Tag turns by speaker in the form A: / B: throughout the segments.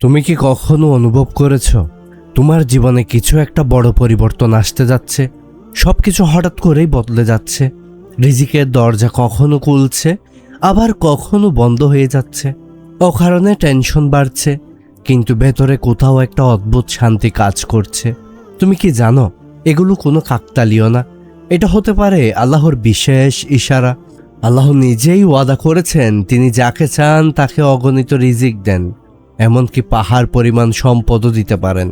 A: তুমি কি কখনো অনুভব করেছো তোমার জীবনে কিছু একটা বড় পরিবর্তন আসতে যাচ্ছে? সবকিছু হঠাৎ করেই বদলে যাচ্ছে। রিজিকের দরজা কখনো খুলছে, আবার কখনো বন্ধ হয়ে যাচ্ছে। অকারণে টেনশন বাড়ছে, কিন্তু ভেতরে কোথাও একটা অদ্ভুত শান্তি কাজ করছে। তুমি কি জানো, এগুলো কোনো কাকতালীয় না। এটা হতে পারে আল্লাহর বিশেষ ইশারা। আল্লাহ নিজেই ওয়াদা করেছেন তিনি যাকে চান তাকে অগণিত রিজিক দেন, এমনকি পাহাড় পরিমাণ সম্পদও দিতে পারেন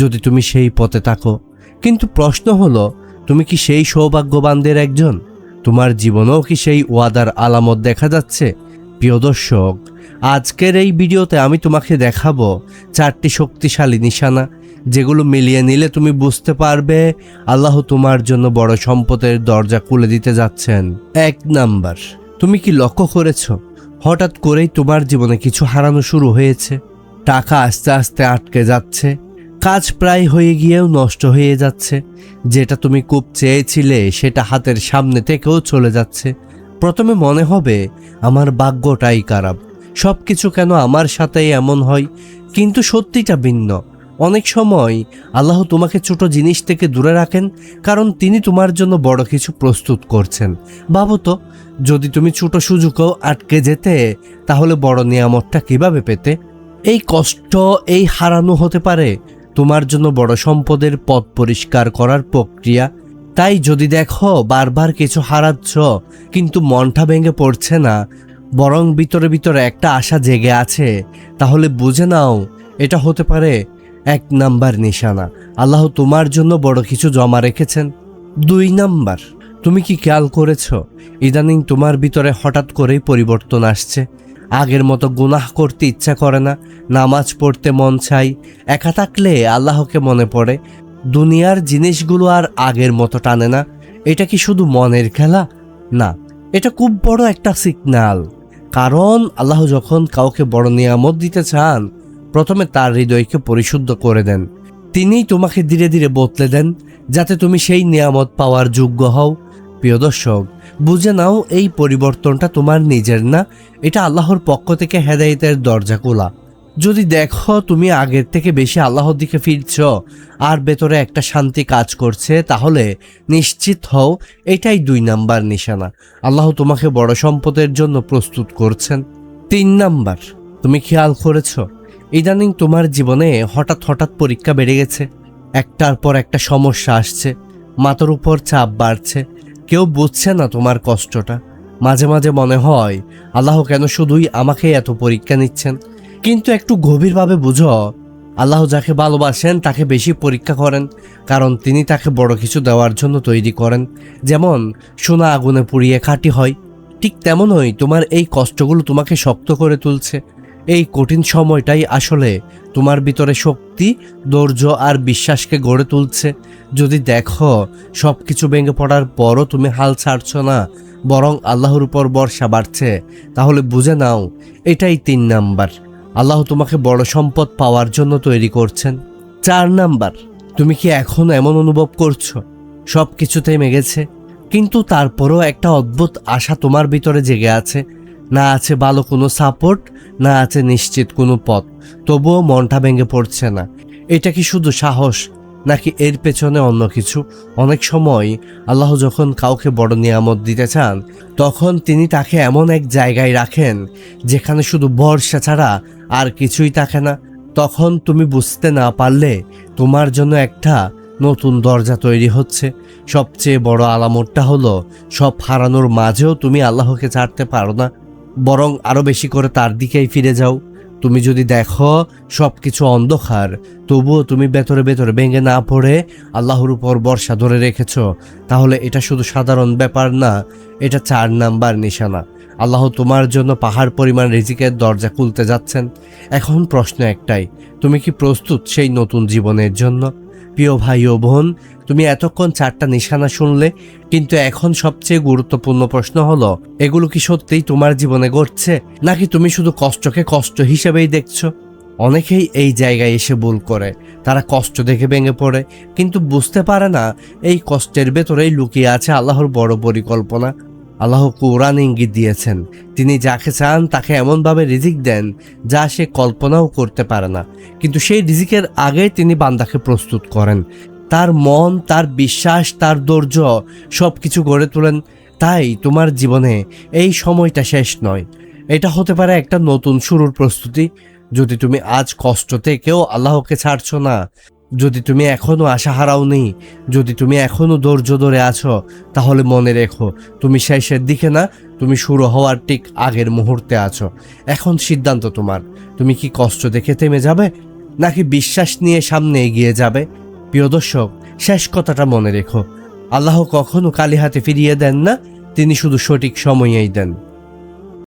A: যদি তুমি সেই পথে থাকো। কিন্তু প্রশ্ন হলো, তুমি কি সেই সৌভাগ্যবানদের একজন? তোমার জীবনেও কি সেই ওয়াদার আলামত দেখা যাচ্ছে? প্রিয় দর্শক, আজকের এই ভিডিওতে আমি তোমাকে দেখাবো 4টি শক্তিশালী নিশানা, যেগুলো মিলিয়ে নিলে তুমি বুঝতে পারবে আল্লাহ তোমার জন্য বড় সম্পদের দরজা খুলে দিতে যাচ্ছেন। 1 নাম্বার, তুমি কি লক্ষ্য করেছো হঠাৎ করেই তোমার জীবনে কিছু হারানো শুরু হয়েছে? টাকা আস্তে আস্তে আটকে যাচ্ছে, কাজ প্রায় হয়ে গিয়েও নষ্ট হয়ে যাচ্ছে, যেটা তুমি খুব চেয়েছিলে সেটা হাতের সামনে থেকেও চলে যাচ্ছে। প্রথমে মনে হবে আমার ভাগ্যটাই খারাপ, সব কিছু কেন আমার সাথেই এমন হয়। কিন্তু সত্যিটা ভিন্ন। অনেক সময় আল্লাহ তোমাকে ছোট জিনিস থেকে দূরে রাখেন, কারণ তিনি তোমার জন্য বড় কিছু প্রস্তুত করছেন। ভাবো তো, যদি তুমি ছোট সুযোগও আটকে যেতে, তাহলে বড় নিয়ামতটা কিভাবে পেতে? এই কষ্ট, এই হারানো হতে পারে তোমার জন্য বড় সম্পদের পথ পরিষ্কার করার প্রক্রিয়া। তাই যদি দেখো বারবার কিছু হারাচ্ছ কিন্তু মনটা ভেঙে পড়ছে না, বরং ভিতরে ভিতরে একটা আশা জেগে আছে, তাহলে বুঝে নাও এটা হতে পারে 1 নাম্বার নিশানা। আল্লাহ তোমার জন্য বড় কিছু জমা রেখেছেন। 2 নাম্বার, তুমি কি খেয়াল করেছো ইদানিং তোমার ভিতরে হঠাৎ করেই পরিবর্তন আসছে? আগের মতো গুনাহ করতে ইচ্ছা করে না, নামাজ পড়তে মন চাই, একা থাকলে আল্লাহকে মনে পড়ে, দুনিয়ার জিনিসগুলো আর আগের মতো টানে না। এটা কি শুধু মনের খেলা? না, এটা খুব বড় একটা সিগন্যাল। কারণ আল্লাহ যখন কাউকে বড় নিয়ামত দিতে চান, প্রথমে তার হৃদয়কে পরিশুদ্ধ করে দেন। তিনিই তোমাকে ধীরে ধীরে বদলে দেন, যাতে তুমি সেই নিয়ামত পাওয়ার যোগ্য হও। প্রিয় দর্শক, বুঝে নাও এই পরিবর্তনটা তোমার নিজের না, এটা আল্লাহর পক্ষ থেকে হেদায়েতের দরজা খোলা। যদি দেখো তুমি আগের থেকে বেশি আল্লাহর দিকে ফিরছ আর ভেতরে একটা শান্তি কাজ করছে, তাহলে নিশ্চিত হও এটাই 2 নাম্বার নিশানা। আল্লাহ তোমাকে বড় সম্পদের জন্য প্রস্তুত করছেন। 3 নাম্বার, তুমি খেয়াল করেছ ইদানিং তোমার জীবনে হঠাৎ হঠাৎ পরীক্ষা বেড়ে গেছে, একটার পর একটা সমস্যা আসছে, মাথার উপর চাপ বাড়ছে, কেউ বুঝছে না তোমার কষ্টটা। মাঝে মাঝে মনে হয় আল্লাহ কেন শুধুই আমাকে এত পরীক্ষা নিচ্ছেন। কিন্তু একটু গভীরভাবে বুঝো, আল্লাহ যাকে ভালোবাসেন তাকে বেশি পরীক্ষা করেন, কারণ তিনি তাকে বড় কিছু দেওয়ার জন্য তৈরি করেন। যেমন সোনা আগুনে পুড়িয়ে খাঁটি হয়, ঠিক তেমনই তোমার এই কষ্টগুলো তোমাকে শক্ত করে তুলছে। এই কঠিন সময়টাই আসলে তোমার ভিতরে শক্তি, ধৈর্য আর বিশ্বাসকে গড়ে তুলছে। যদি দেখো সব কিছু ভেঙে পড়ার পরও তুমি হাল ছাড়ছ না, বরং আল্লাহর উপর ভরসা বাড়ছে, তাহলে বুঝে নাও এটাই 3 নাম্বার। আল্লাহ তোমাকে বড় সম্পদ পাওয়ার জন্য তৈরি করছেন। 4 নাম্বার, তুমি কি এখন এমন অনুভব করছো সব কিছু থেমে গেছে, কিন্তু তারপরও একটা অদ্ভুত আশা তোমার ভিতরে জেগে আছে? না আছে ভালো কোনো সাপোর্ট, না আছে নিশ্চিত কোনো পথ, তবুও মনটা ভেঙে পড়ছে না। এটা কি শুধু সাহস, নাকি এর পেছনে অন্য কিছু? অনেক সময় আল্লাহ যখন কাউকে বড় নিয়ামত দিতে চান, তখন তিনি তাকে এমন এক জায়গায় রাখেন যেখানে শুধু ভরসা ছাড়া আর কিছুই থাকে না। তখন তুমি বুঝতে না পারলে তোমার জন্য একটা নতুন দরজা তৈরি হচ্ছে। সবচেয়ে বড় আলামতটা হলো, সব হারানোর মাঝেও তুমি আল্লাহকে ছাড়তে পারো না, বরং আরো বেশি করে তার দিকেই ফিরে যাও। তুমি যদি দেখো সব কিছু অন্ধকার, তবুও তুমি ভেতরে ভেতরে ভেঙে না পড়ে আল্লাহর উপর ভরসা ধরে রেখেছ, তাহলে এটা শুধু সাধারণ ব্যাপার না, এটা 4 নাম্বার নিশানা। আল্লাহ তোমার জন্য পাহাড় পরিমাণ রিজিকের দরজা খুলতে যাচ্ছেন। এখন প্রশ্ন একটাই, তুমি কি প্রস্তুত সেই নতুন জীবনের জন্য? প্রিয় ভাই ও বোন, তুমি এতক্ষণ 4টা নিশানা শুনলে, কিন্তু এখন সবচেয়ে গুরুত্বপূর্ণ প্রশ্ন হলো, এগুলো কি সত্যিই তোমার জীবনে ঘটছে, নাকি তুমি শুধু কষ্টকে কষ্ট হিসেবেই দেখছো? অনেকেই এই জায়গায় এসে ভুল করে, তারা কষ্ট দেখে ভেঙে পড়ে, কিন্তু বুঝতে পারে না এই কষ্টের ভেতরেই লুকিয়ে আছে আল্লাহর বড় পরিকল্পনা। আল্লাহ কোরআন ইঙ্গিত দিয়েছেন, তিনি যাকে চান তাকে এমনভাবে রিজিক দেন যা সে কল্পনাও করতে পারে না, কিন্তু সেই রিজিকের আগে তিনি বান্দাকে প্রস্তুত করেন, তার মন, তার বিশ্বাস, তার ধৈর্য সব কিছু গড়ে তোলেন। তাই তোমার জীবনে এই সময়টা শেষ নয়, এটা হতে পারে একটা নতুন শুরুর প্রস্তুতি। যদি তুমি আজ কষ্ট থেকেও আল্লাহকে ছাড়ছো না, যদি তুমি এখনো আশা হারাওনি, যদি তুমি এখনো ধৈর্য ধরে আছো, তাহলে মনে রেখো তুমি শেষের দিকে না, তুমি শুরু হওয়ার ঠিক আগের মুহূর্তে আছো। এখন সিদ্ধান্ত তোমার, তুমি কি কষ্ট দেখে থেমে যাবে নাকি বিশ্বাস নিয়ে সামনে এগিয়ে যাবে? প্রিয় দর্শক, শেষ কথাটা মনে রেখো, আল্লাহ কখনো খালি হাতে ফিরিয়ে দেন না, তিনি শুধু সঠিক সময়েই দেন।